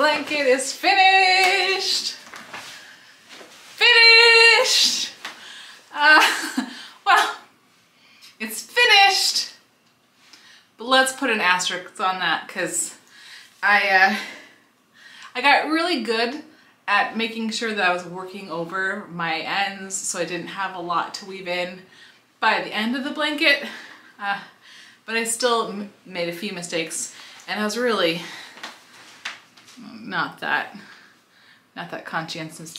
blanket is finished. Finished. Well, it's finished. But let's put an asterisk on that because I got really good at making sure that I was working over my ends so I didn't have a lot to weave in by the end of the blanket. But I still made a few mistakes, and I was really not that conscientious.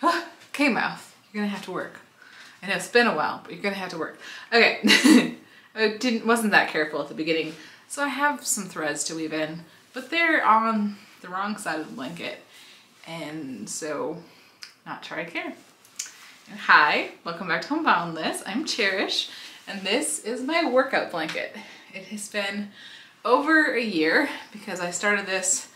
Okay, mouth, you're gonna have to work. I know it's been a while, but you're gonna have to work. Okay, I wasn't that careful at the beginning, so I have some threads to weave in, but they're on the wrong side of the blanket, and so not sure I care. And hi, welcome back to Home Boundless. I'm Cherish, and this is my workout blanket. It has been over a year because I started this,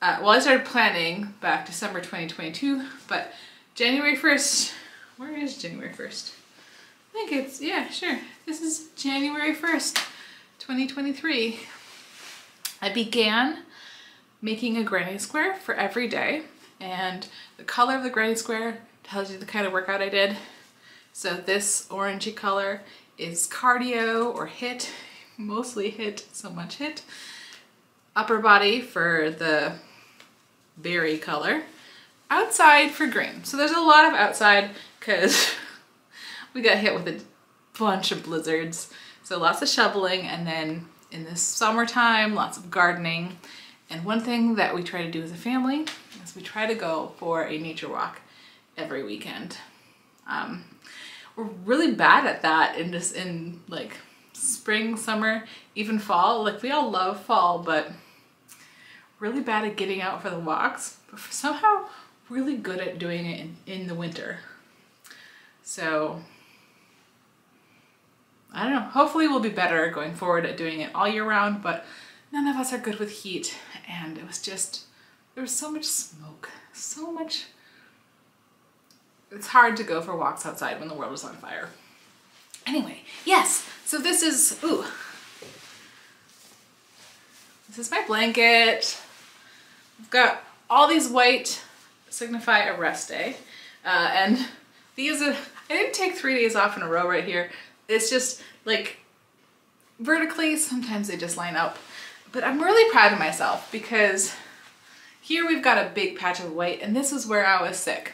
I started planning back December 2022, but January 1st, where is January 1st? I think it's, yeah, sure. This is January 1st, 2023. I began making a granny square for every day, and the color of the granny square tells you the kind of workout I did. So this orangey color is cardio or HIIT, mostly HIIT, so much HIIT. Upper body for the berry color. Outside for green. So there's a lot of outside because we got hit with a bunch of blizzards. So lots of shoveling, and then in the summertime, lots of gardening. And one thing that we try to do as a family is we try to go for a nature walk every weekend. We're really bad at that in like spring, summer, even fall. Like we all love fall, but really bad at getting out for the walks, but somehow really good at doing it in the winter. So I don't know, hopefully we'll be better going forward at doing it all year round, but none of us are good with heat, and it was just, there was so much smoke, so much. It's hard to go for walks outside when the world is on fire. Anyway, yes, so this is, this is my blanket. I've got all these white signify a rest day. And these are, I didn't take 3 days off in a row right here. It's just like vertically, sometimes they just line up. But I'm really proud of myself because here we've got a big patch of white, and this is where I was sick.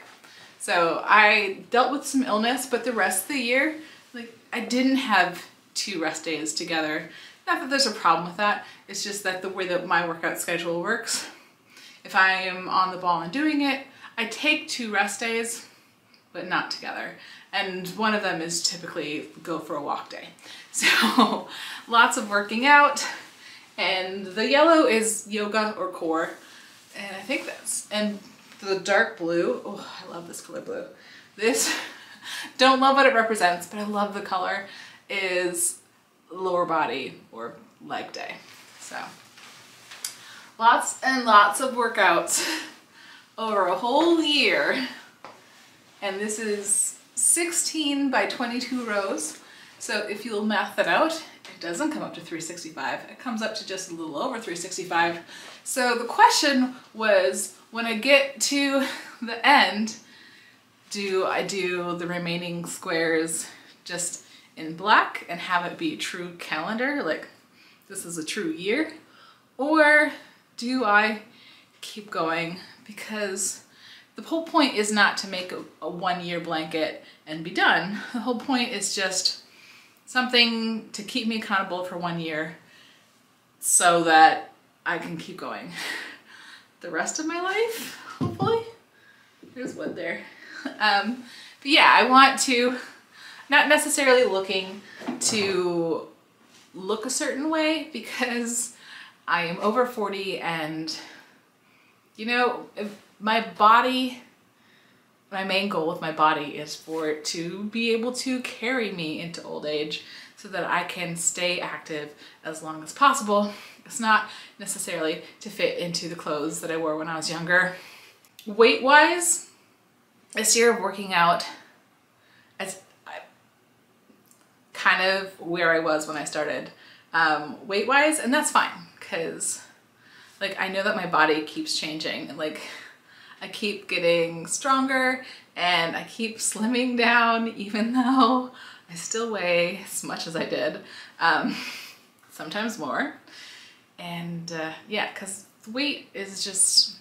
So I dealt with some illness, but the rest of the year, like I didn't have 2 rest days together. Not that there's a problem with that. It's just that the way that my workout schedule works, if I am on the ball and doing it, I take 2 rest days, but not together. And one of them is typically go for a walk day. So lots of working out, and the yellow is yoga or core. And I think that's, and the dark blue, oh, I love this color blue. This, don't love what it represents, but I love the color, is lower body or leg day. So lots and lots of workouts over a whole year. And this is 16 by 22 rows. So if you'll math that out, it doesn't come up to 365. It comes up to just a little over 365. So the question was, when I get to the end, do I do the remaining squares just in black and have it be a true calendar, like this is a true year? Or do I keep going? Because the whole point is not to make a 1 year blanket and be done. The whole point is just something to keep me accountable for 1 year so that I can keep going the rest of my life, hopefully. There's wood there. But yeah, I want to, not necessarily looking to look a certain way because I am over 40, and you know, my body, my main goal with my body is for it to be able to carry me into old age so that I can stay active as long as possible. It's not necessarily to fit into the clothes that I wore when I was younger. Weight-wise, this year of working out, it's kind of where I was when I started weight-wise, and that's fine, because like I know that my body keeps changing, and like I keep getting stronger and I keep slimming down, even though I still weigh as much as I did, sometimes more. And yeah, because weight is just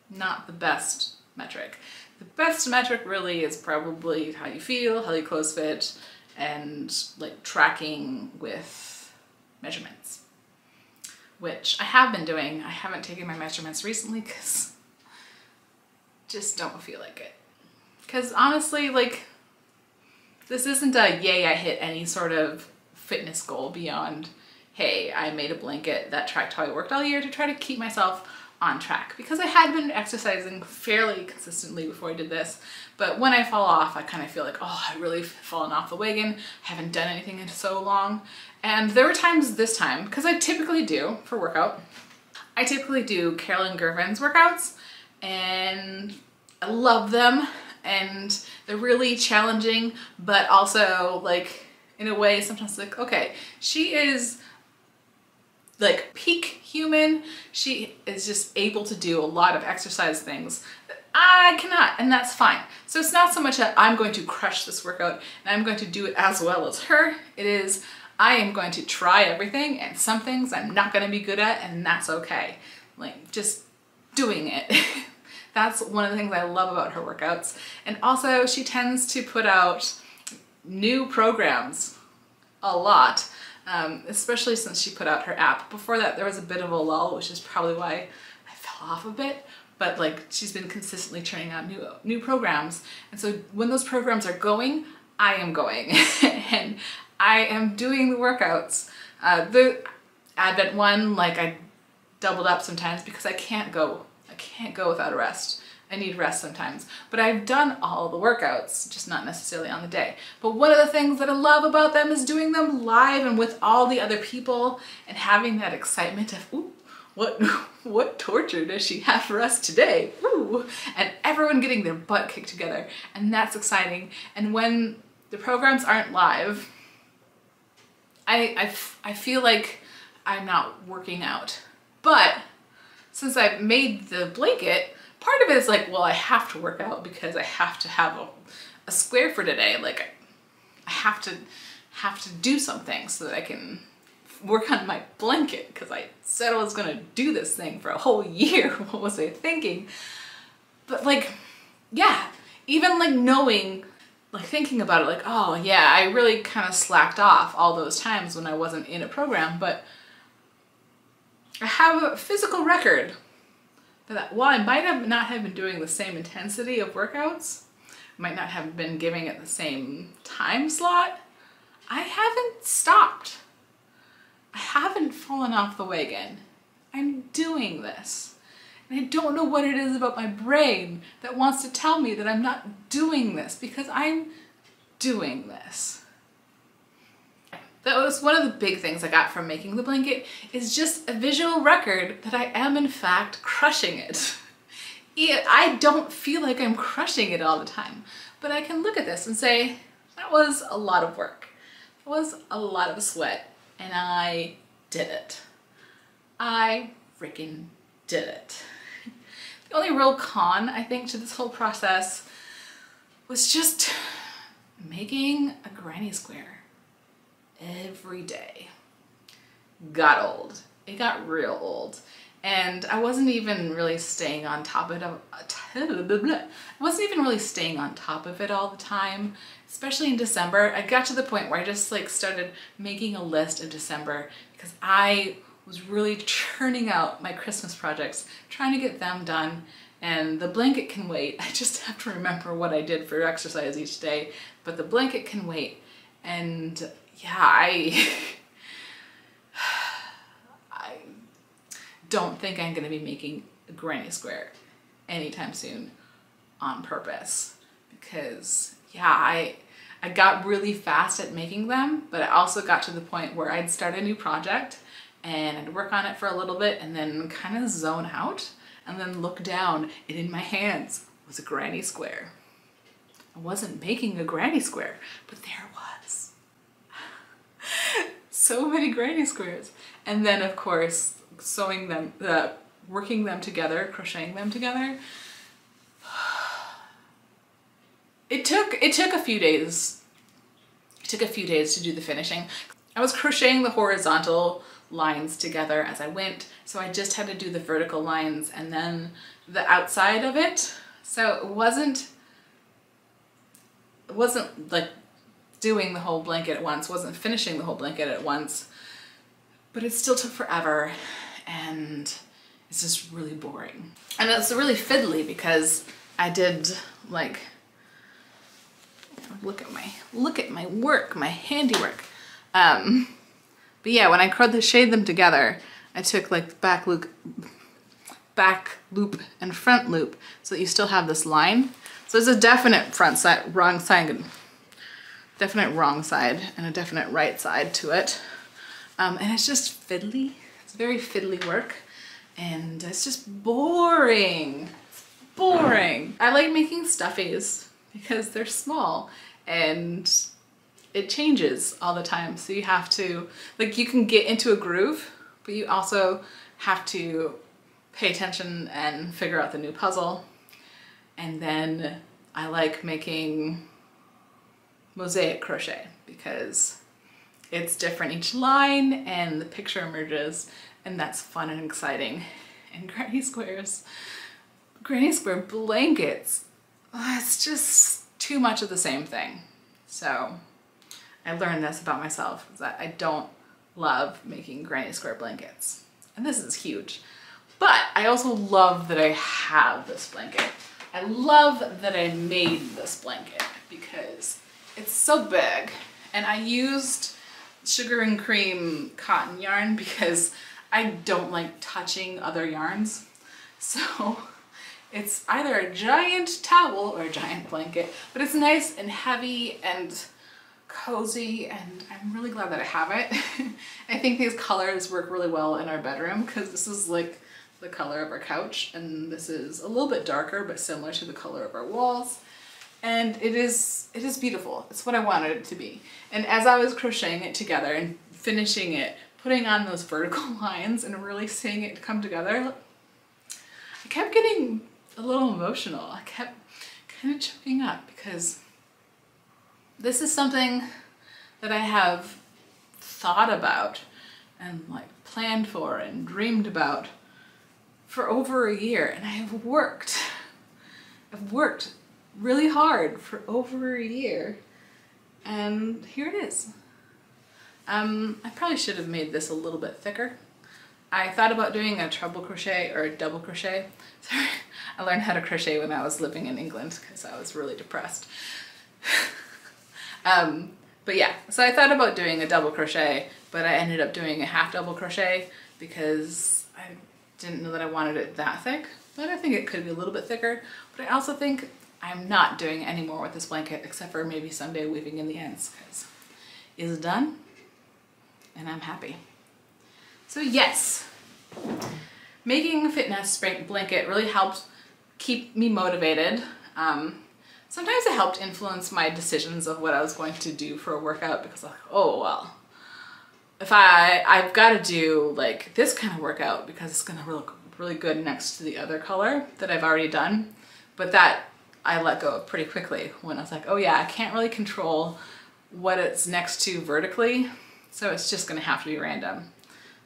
not the best metric. The best metric really is probably how you feel, how your clothes fit, and like tracking with measurements, which I have been doing. I haven't taken my measurements recently because just don't feel like it. Because honestly, like, this isn't a yay, I hit any sort of fitness goal beyond, hey, I made a blanket that tracked how I worked all year to try to keep myself on track, because I had been exercising fairly consistently before I did this. But when I fall off, I kind of feel like, oh, I really fallen off the wagon. I haven't done anything in so long. And there were times this time, because I typically do for workout, I typically do Carolyn Gervin's workouts, and I love them, and they're really challenging, but also like in a way sometimes like, okay, she is like peak human. She is just able to do a lot of exercise things that I cannot, and that's fine. So it's not so much that I'm going to crush this workout and I'm going to do it as well as her. It is, I am going to try everything, and some things I'm not going to be good at, and that's okay. Like just doing it. That's one of the things I love about her workouts. And also she tends to put out new programs a lot, especially since she put out her app. Before that, there was a bit of a lull, which is probably why I fell off a bit. But like, she's been consistently churning out new programs. And so when those programs are going, I am going. And I am doing the workouts. The Advent one, like I doubled up sometimes because I can't go without a rest. I need rest sometimes. But I've done all the workouts, just not necessarily on the day. But one of the things that I love about them is doing them live and with all the other people, and having that excitement of, ooh, what torture does she have for us today? Ooh, and everyone getting their butt kicked together. And that's exciting. And when the programs aren't live, I feel like I'm not working out. But since I've made the blanket, part of it is like, well, I have to work out because I have to have a square for today. Like I have to do something so that I can work on my blanket, because I said I was gonna do this thing for a whole year. What was I thinking? But like, yeah, even like knowing, like thinking about it, like, oh yeah, I really kind of slacked off all those times when I wasn't in a program, but I have a physical record that while I might have not have been doing the same intensity of workouts, might not have been giving it the same time slot, I haven't stopped. I haven't fallen off the wagon. I'm doing this. And I don't know what it is about my brain that wants to tell me that I'm not doing this, because I'm doing this. That was one of the big things I got from making the blanket, is just a visual record that I am in fact crushing it. I don't feel like I'm crushing it all the time, but I can look at this and say, that was a lot of work. It was a lot of sweat, and I did it. I freaking did it. The only real con, I think, to this whole process was just making a granny square every day. Got old. It got real old. And I wasn't even really staying on top of it. I wasn't even really staying on top of it all the time, especially in December. I got to the point where I just like started making a list in December, because I was really churning out my Christmas projects, trying to get them done. And the blanket can wait. I just have to remember what I did for exercise each day, but the blanket can wait. And yeah, I don't think I'm gonna be making a granny square anytime soon on purpose, because yeah, I got really fast at making them, but I also got to the point where I'd start a new project and I'd work on it for a little bit and then kind of zone out, and then look down, and in my hands was a granny square. I wasn't making a granny square, but there it was. So so many granny squares. And then of course, sewing them, working them together, crocheting them together. It took a few days. It took a few days to do the finishing. I was crocheting the horizontal lines together as I went, so I just had to do the vertical lines and then the outside of it. So it wasn't like doing the whole blanket at once, wasn't finishing the whole blanket at once, but it still took forever and it's just really boring. And it's really fiddly because I did like, look at my work, my handiwork. But yeah, when I crocheted them together, I took like back loop and front loop so that you still have this line. So there's a definite front side, wrong side, definite wrong side and a definite right side to it. And it's just fiddly. It's very fiddly work and it's just boring. Boring. I like making stuffies because they're small and it changes all the time. So you have to, like, you can get into a groove, but you also have to pay attention and figure out the new puzzle. And then I like making mosaic crochet because it's different each line and the picture emerges and that's fun and exciting. And granny square blankets, it's just too much of the same thing. So I learned this about myself, is that I don't love making granny square blankets. And this is huge. But I also love that I have this blanket. I love that I made this blanket because it's so big. And I used sugar and cream cotton yarn because I don't like touching other yarns. So it's either a giant towel or a giant blanket, but it's nice and heavy and cozy, and I'm really glad that I have it. I think these colors work really well in our bedroom because this is like the color of our couch and this is a little bit darker but similar to the color of our walls, and it is beautiful. It's what I wanted it to be. And as I was crocheting it together and finishing it, putting on those vertical lines and really seeing it come together, I kept getting a little emotional. I kept kind of choking up because this is something that I have thought about and like planned for and dreamed about for over a year, and I've worked really hard for over a year, and here it is. I probably should have made this a little bit thicker. I thought about doing a treble crochet or a double crochet. Sorry, I learned how to crochet when I was living in England because I was really depressed. But yeah, so I thought about doing a double crochet, but I ended up doing a half double crochet because I didn't know that I wanted it that thick, but I think it could be a little bit thicker. But I also think I'm not doing any more with this blanket except for maybe someday weaving in the ends because it's done and I'm happy. So yes, making a fitness blanket really helped keep me motivated. Sometimes it helped influence my decisions of what I was going to do for a workout because like, oh, well, if I've got to do like this kind of workout because it's gonna look really good next to the other color that I've already done. But that I let go of pretty quickly when I was like, oh yeah, I can't really control what it's next to vertically, so it's just gonna have to be random.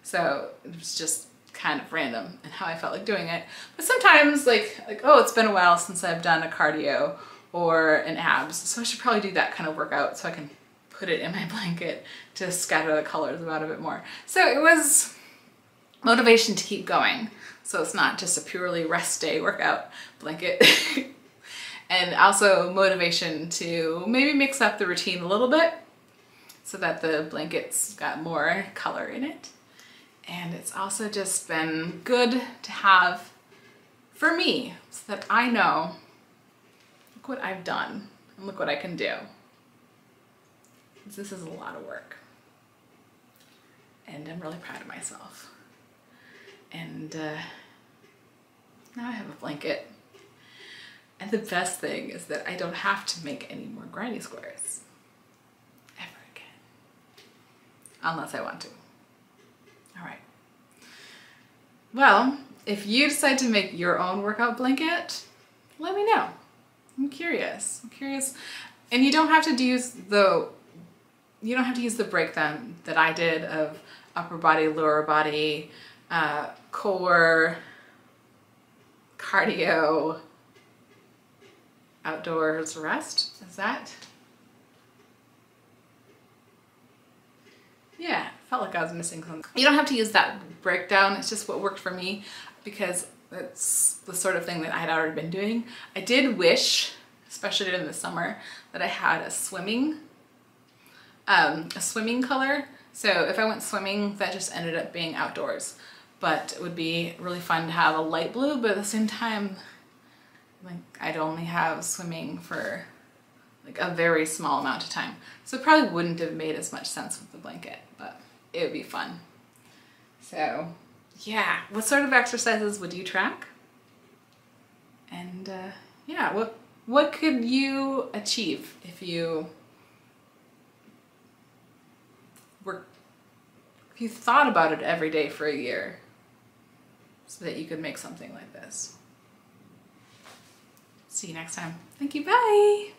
So it was just kind of random and how I felt like doing it. But sometimes like, oh, it's been a while since I've done a cardio or an abs, so I should probably do that kind of workout so I can put it in my blanket to scatter the colors about a bit more. So it was motivation to keep going. So it's not just a purely rest day workout blanket. And also motivation to maybe mix up the routine a little bit so that the blanket's got more color in it. And it's also just been good to have for me so that I know, look what I've done and look what I can do. This is a lot of work. And I'm really proud of myself. And now I have a blanket. And the best thing is that I don't have to make any more granny squares ever again. unless I want to. All right. Well, if you decide to make your own workout blanket, let me know. I'm curious. And you don't have to use the breakdown that I did of upper body, lower body, core, cardio, outdoors, rest. Is that? Yeah, felt like I was missing something. You don't have to use that breakdown. It's just what worked for me because it's the sort of thing that I had already been doing. I did wish, especially in the summer, that I had a swimming color. So if I went swimming, that just ended up being outdoors. But it would be really fun to have a light blue, but at the same time, like I'd only have swimming for like a very small amount of time. So it probably wouldn't have made as much sense with the blanket, but it would be fun. So yeah, what sort of exercises would you track? And yeah, what could you achieve if you thought about it every day for a year so that you could make something like this? See you next time. Thank you, bye.